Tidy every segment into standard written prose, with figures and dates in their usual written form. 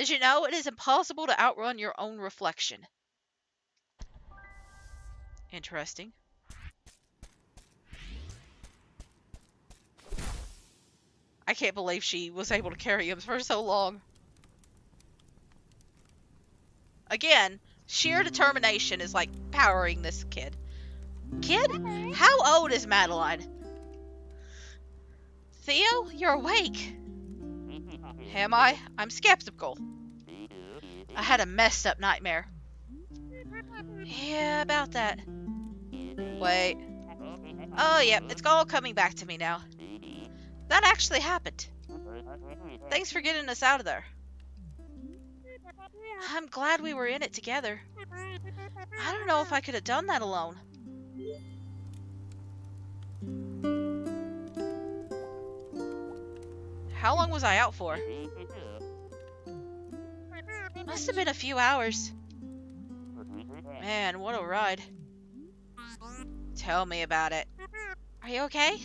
Did you know it is impossible to outrun your own reflection? Interesting. I can't believe she was able to carry him for so long. Again, sheer determination is like powering this kid. Kid? How old is Madeline? Theo, you're awake. Am I? I'm skeptical. I had a messed up nightmare. Yeah, about that. Wait. Oh, yeah, it's all coming back to me now. That actually happened. Thanks for getting us out of there. I'm glad we were in it together. I don't know if I could have done that alone. How long was I out for? Must have been a few hours. Man, what a ride. Tell me about it. Are you okay?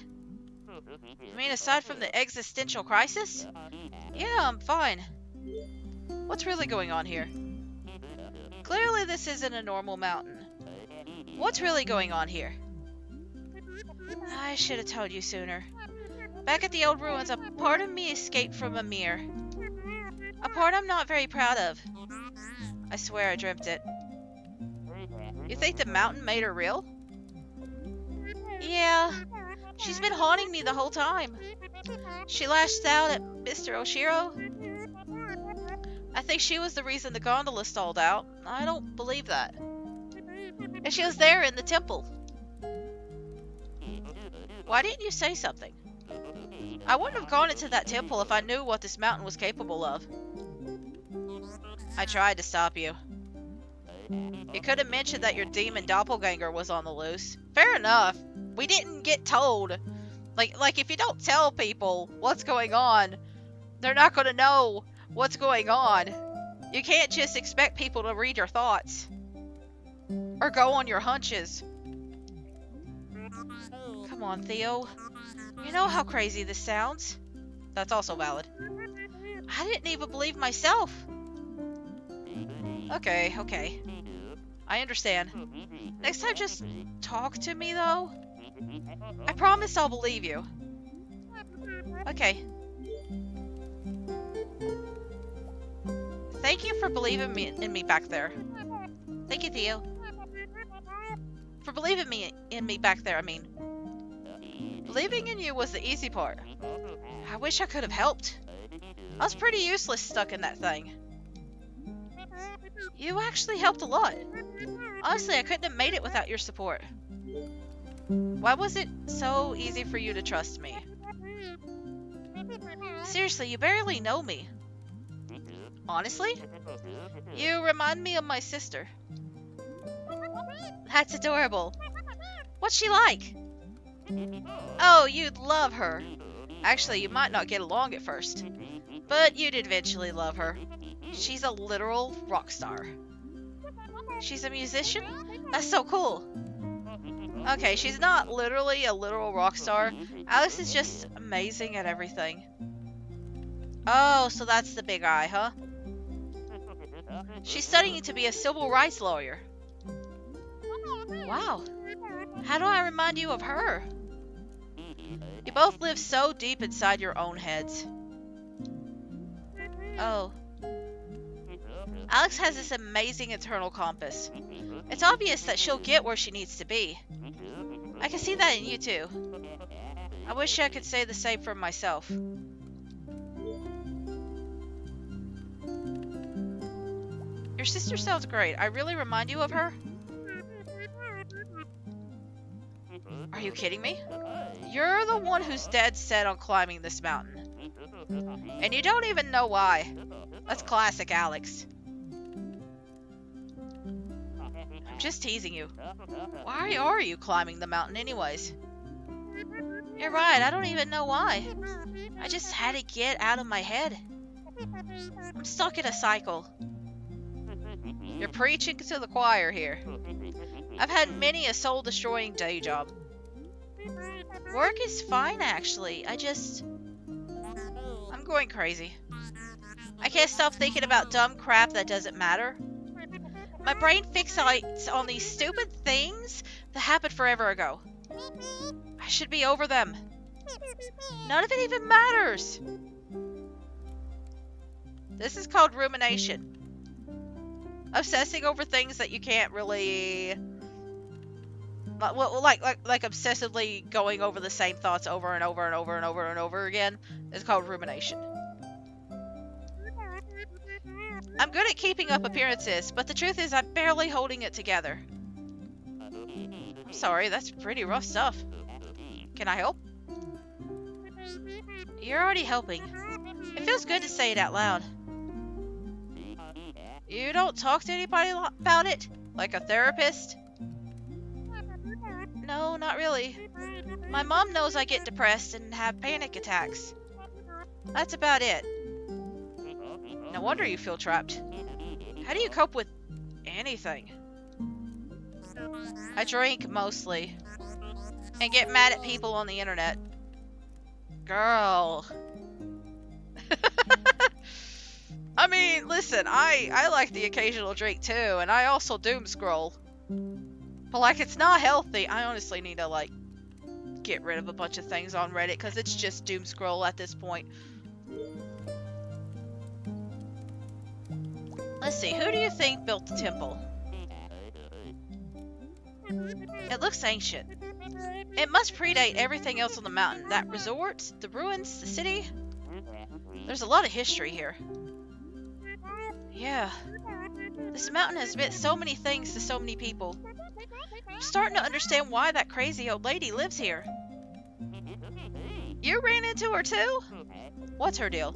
I mean, aside from the existential crisis? Yeah, I'm fine. What's really going on here? Clearly this isn't a normal mountain. What's really going on here? I should have told you sooner. Back at the old ruins, a part of me escaped from a mirror. A part I'm not very proud of. I swear I dreamt it. You think the mountain made her real? Yeah. She's been haunting me the whole time. She lashed out at Mr. Oshiro. I think she was the reason the gondola stalled out. I don't believe that. And she was there in the temple. Why didn't you say something? I wouldn't have gone into that temple if I knew what this mountain was capable of. I tried to stop you. You could have mentioned that your demon doppelganger was on the loose. Fair enough. We didn't get told. Like if you don't tell people what's going on, they're not going to know what's going on. You can't just expect people to read your thoughts. Or go on your hunches. Come on, Theo. You know how crazy this sounds. That's also valid. I didn't even believe myself. Okay. I understand. Next time, just talk to me, though. I promise I'll believe you. Okay. Thank you for believing in me back there. Thank you, Theo. For believing in me back there, I mean. Believing in you was the easy part. I wish I could have helped. I was pretty useless stuck in that thing. You actually helped a lot. Honestly, I couldn't have made it without your support. Why was it so easy for you to trust me? Seriously, you barely know me. Honestly? You remind me of my sister. That's adorable. What's she like? Oh, you'd love her. Actually, you might not get along at first, but you'd eventually love her. She's a literal rock star. She's a musician? That's so cool. Okay, she's not literally a literal rock star. Alice is just amazing at everything. Oh, so that's the big eye, huh? She's studying to be a civil rights lawyer. Wow. How do I remind you of her? You both live so deep inside your own heads. Oh. Alex has this amazing internal compass. It's obvious that she'll get where she needs to be. I can see that in you too. I wish I could say the same for myself. Your sister sounds great. I really remind you of her? Are you kidding me? You're the one who's dead set on climbing this mountain. And you don't even know why. That's classic Alex. I'm just teasing you. Why are you climbing the mountain anyways? You're right, I don't even know why. I just had to get out of my head. I'm stuck in a cycle. You're preaching to the choir here. I've had many a soul-destroying day job. Work is fine, actually. I'm going crazy. I can't stop thinking about dumb crap that doesn't matter. My brain fixates on these stupid things that happened forever ago. I should be over them. None of it even matters. This is called rumination. Obsessing over things that you can't really... Like obsessively going over the same thoughts over and over and over and over and over again is called rumination. I'm good at keeping up appearances, but the truth is I'm barely holding it together. I'm sorry, that's pretty rough stuff. Can I help? You're already helping. It feels good to say it out loud. You don't talk to anybody about it? Like a therapist? No, not really. My mom knows I get depressed and have panic attacks. That's about it. No wonder you feel trapped. How do you cope with anything? I drink, mostly. And get mad at people on the internet. Girl. I mean, listen, I like the occasional drink too, and I also doom scroll. But like, it's not healthy. I honestly need to like get rid of a bunch of things on Reddit because it's just doom scroll at this point. Let's see, who do you think built the temple? It looks ancient. It must predate everything else on the mountain. That resort, the ruins, the city. There's a lot of history here. Yeah. This mountain has meant so many things to so many people. I'm starting to understand why that crazy old lady lives here. You ran into her too? What's her deal?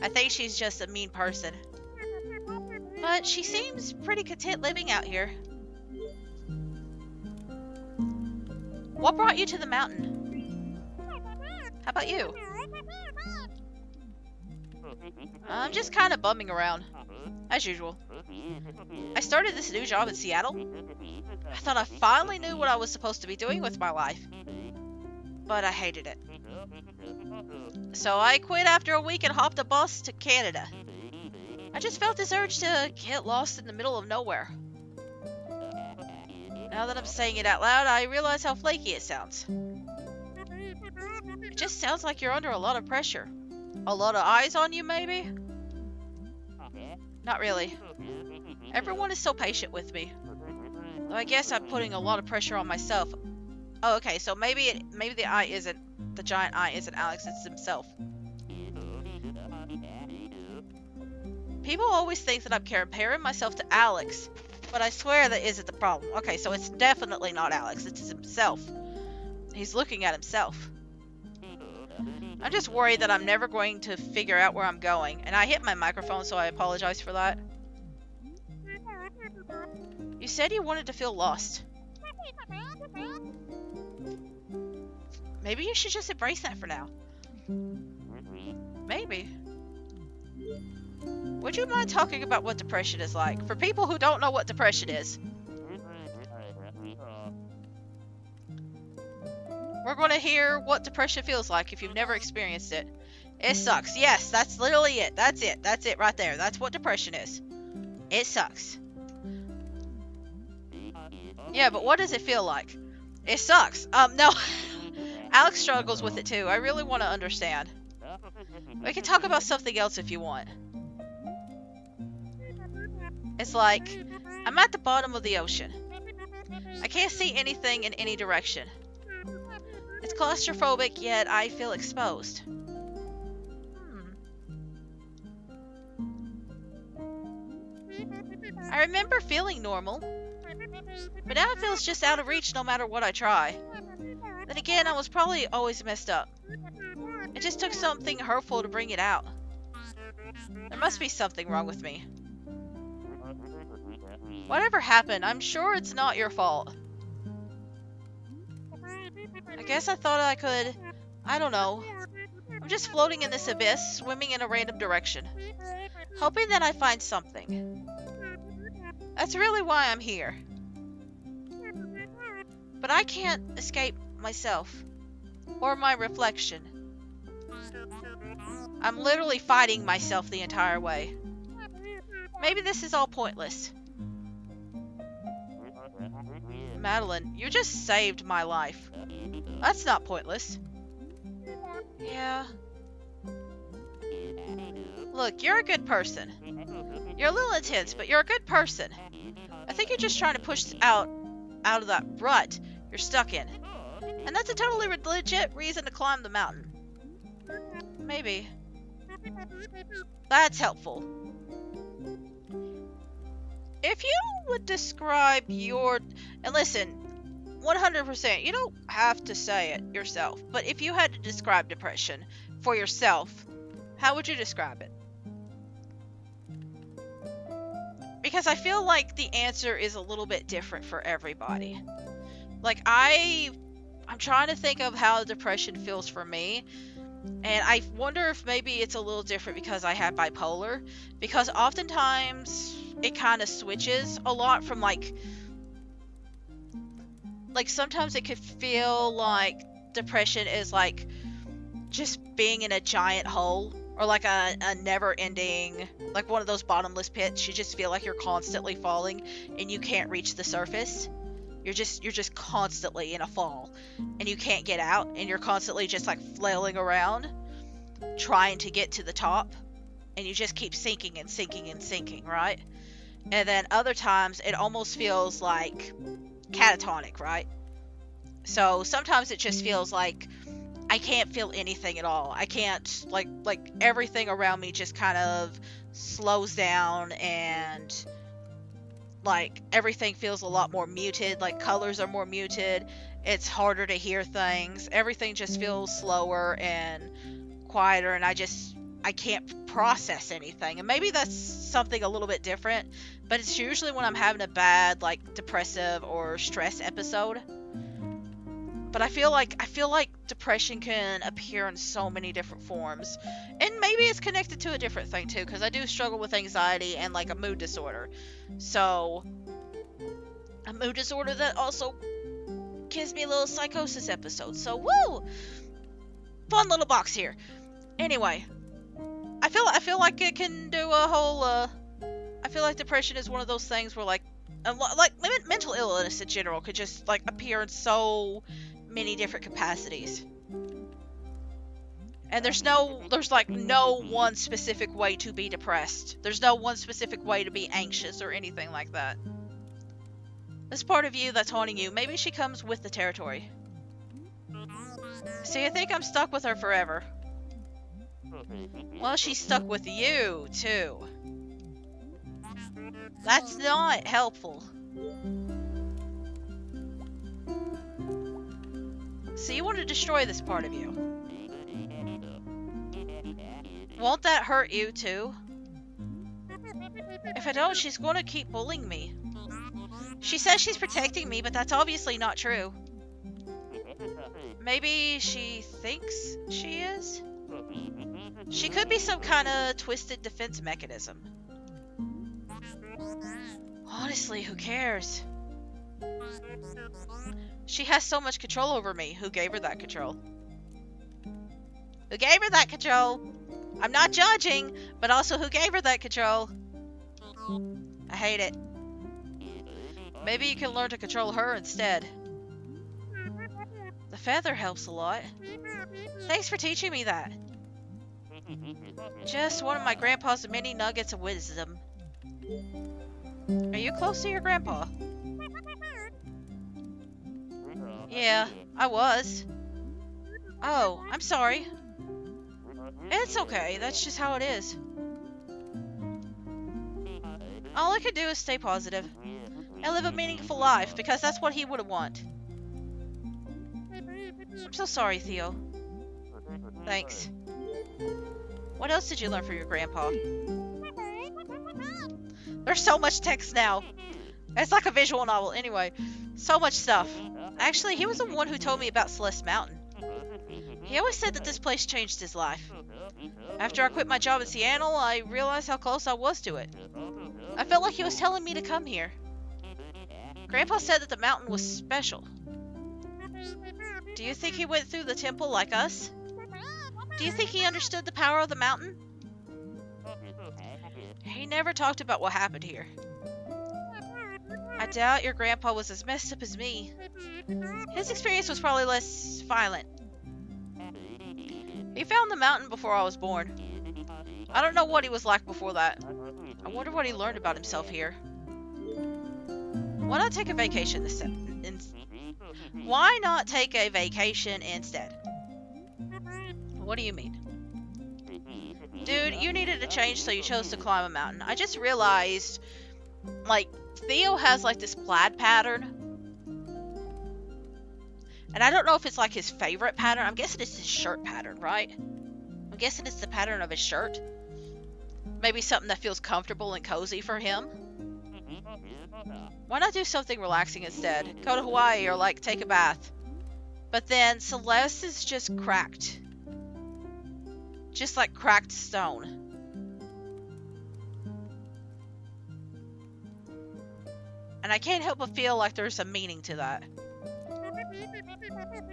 I think she's just a mean person. But she seems pretty content living out here. What brought you to the mountain? How about you? I'm just kind of bumming around, as usual. I started this new job in Seattle. I thought I finally knew what I was supposed to be doing with my life. But I hated it. So I quit after a week and hopped a bus to Canada. I just felt this urge to get lost in the middle of nowhere. Now that I'm saying it out loud, I realize how flaky it sounds. It just sounds like you're under a lot of pressure. A lot of eyes on you, maybe? Not really. Everyone is so patient with me. Though I guess I'm putting a lot of pressure on myself. Oh, okay, so maybe the eye isn't... The giant eye isn't Alex, it's himself. People always think that I'm comparing myself to Alex, but I swear that isn't the problem. Okay, so it's definitely not Alex, it's himself. He's looking at himself. I'm just worried that I'm never going to figure out where I'm going, and I hit my microphone, so I apologize for that. You said you wanted to feel lost. Maybe you should just embrace that for now. Maybe. Would you mind talking about what depression is like? For people who don't know what depression is. We're going to hear what depression feels like if you've never experienced it. It sucks. Yes, that's literally it. That's it. That's it right there. That's what depression is. It sucks. Yeah, but what does it feel like? It sucks. No. Alex struggles with it too. I really want to understand. We can talk about something else if you want. It's like, I'm at the bottom of the ocean. I can't see anything in any direction. It's claustrophobic, yet I feel exposed. I remember feeling normal, but now it feels just out of reach no matter what I try. Then again, I was probably always messed up. It just took something hurtful to bring it out. There must be something wrong with me. Whatever happened, I'm sure it's not your fault. I guess I thought I could... I don't know. I'm just floating in this abyss, swimming in a random direction. Hoping that I find something. That's really why I'm here. But I can't escape myself. Or my reflection. I'm literally fighting myself the entire way. Maybe this is all pointless. Madeline, you just saved my life. That's not pointless. Yeah. Look, you're a good person. You're a little intense, but you're a good person. I think you're just trying to push out of that rut you're stuck in. And that's a totally legit reason to climb the mountain. Maybe. That's helpful. If you would describe your... And listen, 100%, you don't have to say it yourself, but if you had to describe depression for yourself, how would you describe it? Because I feel like the answer is a little bit different for everybody. Like, I'm trying to think of how depression feels for me, and I wonder if maybe it's a little different because I have bipolar, because oftentimes it kind of switches a lot from like sometimes it could feel like depression is like just being in a giant hole, or like a never-ending, like one of those bottomless pits. You just feel like you're constantly falling and you can't reach the surface. You're just constantly in a fall and you can't get out, and you're constantly just like flailing around trying to get to the top, and you just keep sinking and sinking and sinking, right? And then other times it almost feels like catatonic, right? So sometimes it just feels like I can't feel anything at all. I can't, like everything around me just kind of slows down, and like everything feels a lot more muted, like colors are more muted, it's harder to hear things, everything just feels slower and quieter, and I can't process anything. And maybe that's something a little bit different, but it's usually when I'm having a bad, like, depressive or stress episode. But I feel like depression can appear in so many different forms. And maybe it's connected to a different thing too, because I do struggle with anxiety and like a mood disorder. So a mood disorder that also gives me a little psychosis episode. So woo! Fun little box here. Anyway, I feel like it can do a whole I feel like depression is one of those things where like mental illness in general could just like appear in so many different capacities. And there's like no one specific way to be depressed. There's no one specific way to be anxious or anything like that. This part of you that's haunting you, maybe she comes with the territory. See, I think I'm stuck with her forever. Well, she's stuck with you, too. That's not helpful. So you want to destroy this part of you. Won't that hurt you, too? If I don't, she's going to keep bullying me. She says she's protecting me, but that's obviously not true. Maybe she thinks she is? She could be some kind of twisted defense mechanism. Honestly, who cares? She has so much control over me. Who gave her that control? Who gave her that control? I'm not judging, but also who gave her that control? I hate it. Maybe you can learn to control her instead. The feather helps a lot. Thanks for teaching me that. Just one of my grandpa's many nuggets of wisdom. Are you close to your grandpa? Yeah, I was. Oh, I'm sorry. It's okay, that's just how it is. All I can do is stay positive and live a meaningful life, because that's what he would want. I'm so sorry, Theo. Thanks. What else did you learn from your grandpa? There's so much text now. It's like a visual novel. Anyway, so much stuff. Actually, he was the one who told me about Celeste Mountain. He always said that this place changed his life. After I quit my job in Seattle, I realized how close I was to it. I felt like he was telling me to come here. Grandpa said that the mountain was special. Do you think he went through the temple like us? Do you think he understood the power of the mountain? He never talked about what happened here. I doubt your grandpa was as messed up as me. His experience was probably less violent. He found the mountain before I was born. I don't know what he was like before that. I wonder what he learned about himself here. Why not take a vacation Why not take a vacation instead? What do you mean? Dude, you needed a change, so you chose to climb a mountain. I just realized, like, Theo has, like, this plaid pattern. And I don't know if it's, like, his favorite pattern. I'm guessing it's his shirt pattern, right? I'm guessing it's the pattern of his shirt. Maybe something that feels comfortable and cozy for him. Why not do something relaxing instead? Go to Hawaii or, like, take a bath. But then Celeste is just cracked. Just like cracked stone. And I can't help but feel like there's a meaning to that.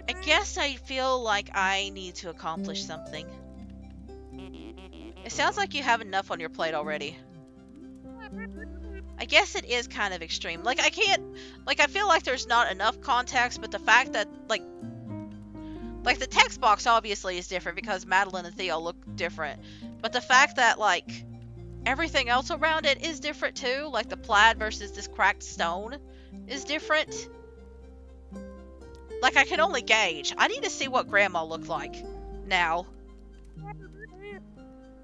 I guess I feel like I need to accomplish something. It sounds like you have enough on your plate already. I guess it is kind of extreme. Like, I feel like there's not enough context, but the fact that, like, the text box obviously is different because Madeline and Theo look different. But the fact that, like, everything else around it is different too. Like, the plaid versus this cracked stone is different. Like, I can only gauge. I need to see what Grandma looked like now.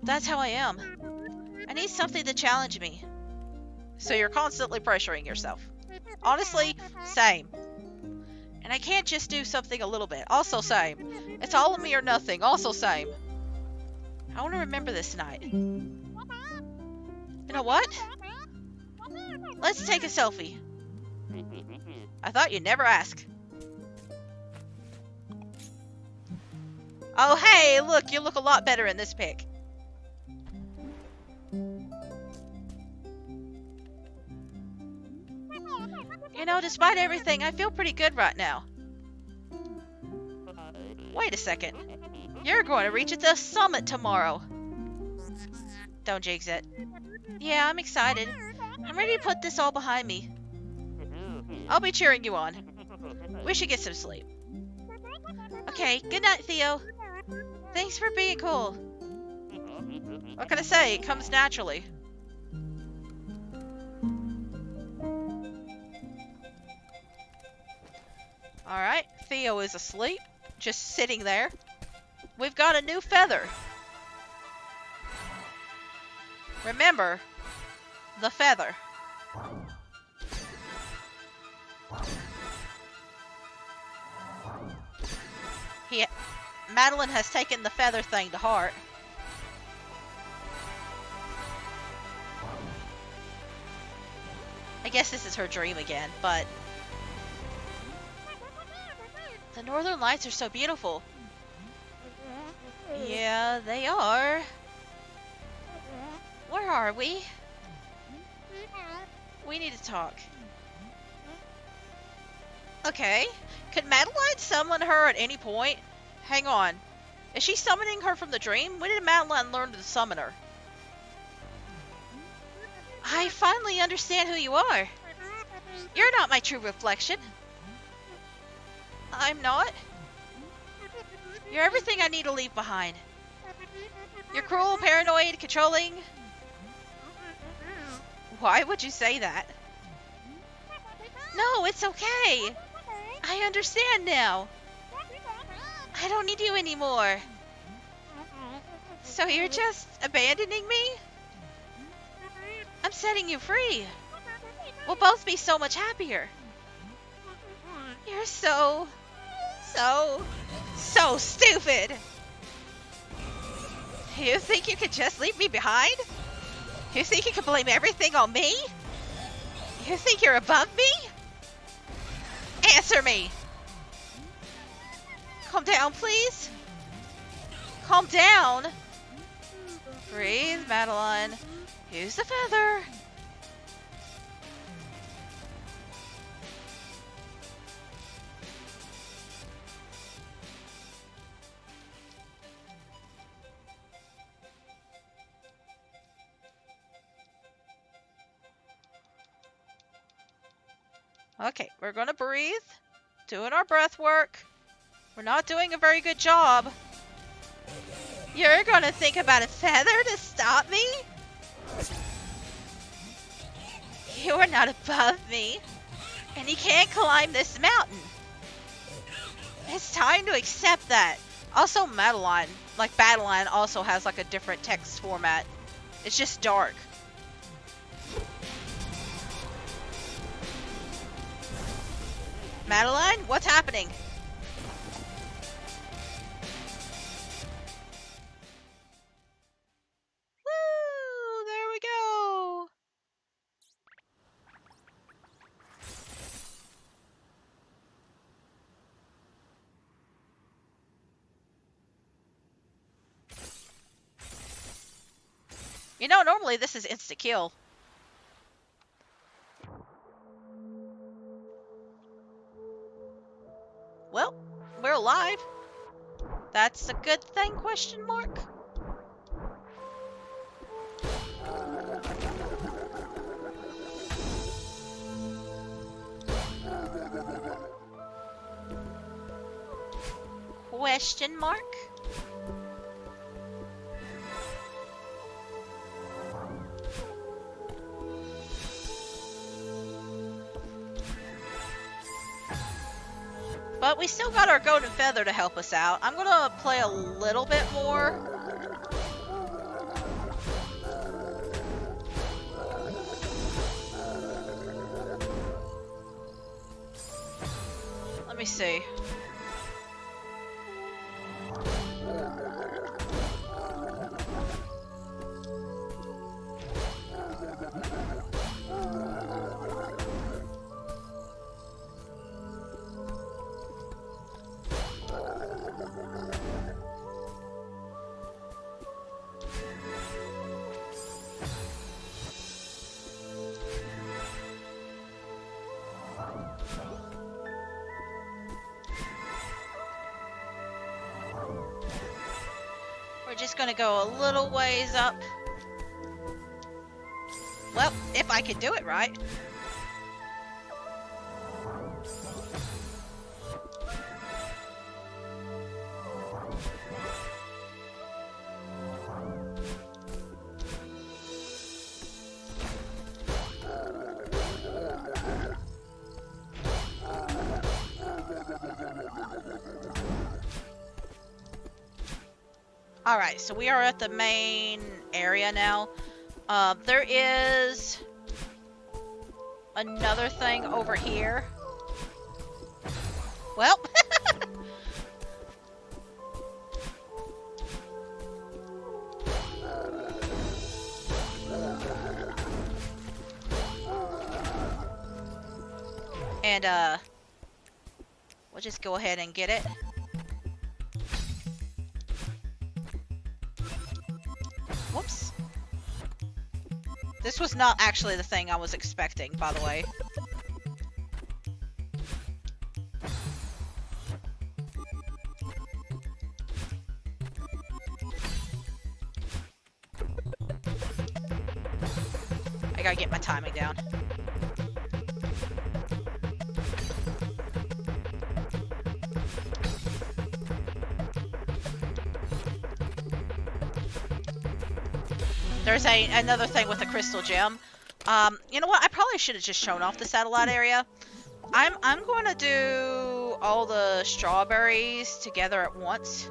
That's how I am. I need something to challenge me. So you're constantly pressuring yourself. Honestly, same. And I can't just do something a little bit. Also same. It's all of me or nothing. Also same. I want to remember this night. You know what? Let's take a selfie. I thought you'd never ask. Oh, hey, look, you look a lot better in this pic. You know, despite everything, I feel pretty good right now. Wait a second. You're going to reach at the summit tomorrow. Don't jinx it. Yeah, I'm excited. I'm ready to put this all behind me. I'll be cheering you on. We should get some sleep. Okay, good night, Theo. Thanks for being cool. What can I say? It comes naturally. Alright, Theo is asleep. Just sitting there. We've got a new feather. Remember, the feather. Madeline has taken the feather thing to heart. I guess this is her dream again, but... The northern lights are so beautiful. Yeah, they are. Where are we? We need to talk. Okay. Could Madeline summon her at any point? Hang on. Is she summoning her from the dream? When did Madeline learn to summon her? I finally understand who you are. You're not my true reflection. I'm not. You're everything I need to leave behind. You're cruel, paranoid, controlling. Why would you say that? No, it's okay. I understand now. I don't need you anymore. So you're just abandoning me? I'm setting you free. We'll both be so much happier. You're so stupid. You think you could just leave me behind? You think you can blame everything on me? You think you're above me? Answer me. Calm down, please. Calm down. Breathe, Madeline. Use the feather. Okay, we're gonna breathe. Doing our breath work. We're not doing a very good job. You're gonna think about a feather to stop me? You are not above me, and you can't climb this mountain. It's time to accept that. Also, Madeline, like Battleline, also has like a different text format. It's just dark. Madeline, what's happening? Woo! There we go. You know, normally this is insta-kill. Well, we're alive. That's a good thing, question mark? Question mark? But we still got our golden feather to help us out. I'm gonna play a little bit more. Let me see. We're just gonna go a little ways up. Well, if I can do it right. Alright, so we are at the main area now. There is another thing over here. Well, and we'll just go ahead and get it. Whoops. This was not actually the thing I was expecting, by the way. I gotta get my timing down. There's another thing with the crystal gem. You know what? I probably should have just shown off the satellite area. I'm going to do all the strawberries together at once.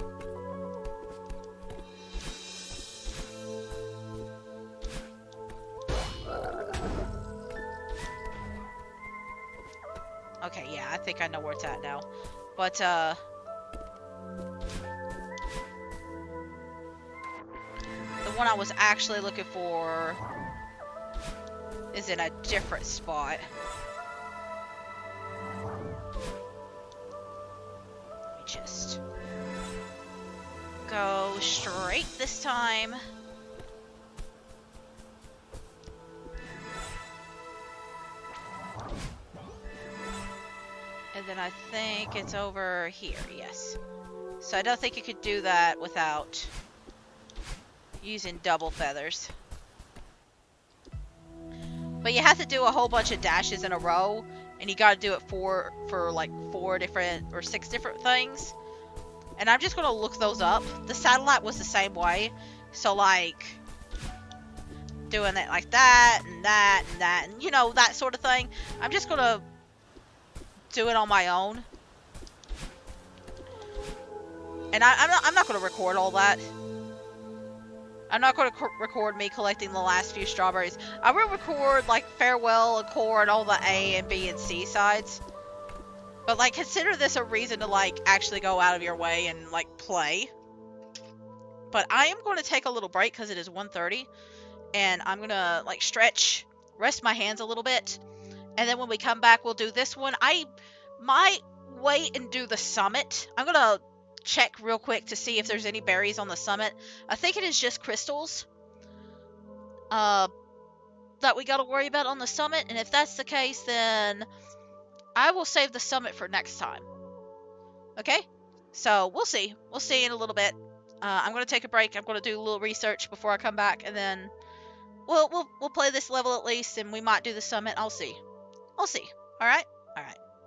Okay, yeah, I think I know where it's at now. But, the one I was actually looking for is in a different spot. Let me just go straight this time. And then I think it's over here, yes. So I don't think you could do that without using double feathers. But you have to do a whole bunch of dashes in a row and you got to do it for like 4 different or 6 different things. And I'm just going to look those up. The satellite was the same way. So, like, doing it like that, and that, and that, and, you know, that sort of thing. I'm just going to do it on my own. And I'm not going to record all that. I'm not going to record me collecting the last few strawberries. I will record, like, Farewell, Accord, all the A and B and C sides. But, like, consider this a reason to, like, actually go out of your way and, like, play. But I am going to take a little break because it is 1:30. And I'm going to, like, stretch, rest my hands a little bit. And then when we come back, we'll do this one. I might wait and do the summit. I'm going to check real quick to see if there's any berries on the summit. I think it is just crystals that we got to worry about on the summit. And if that's the case, then I will save the summit for next time. Okay? So we'll see. We'll see in a little bit. I'm going to take a break. I'm going to do a little research before I come back, and then we'll play this level at least, and we might do the summit. I'll see. All right? All right.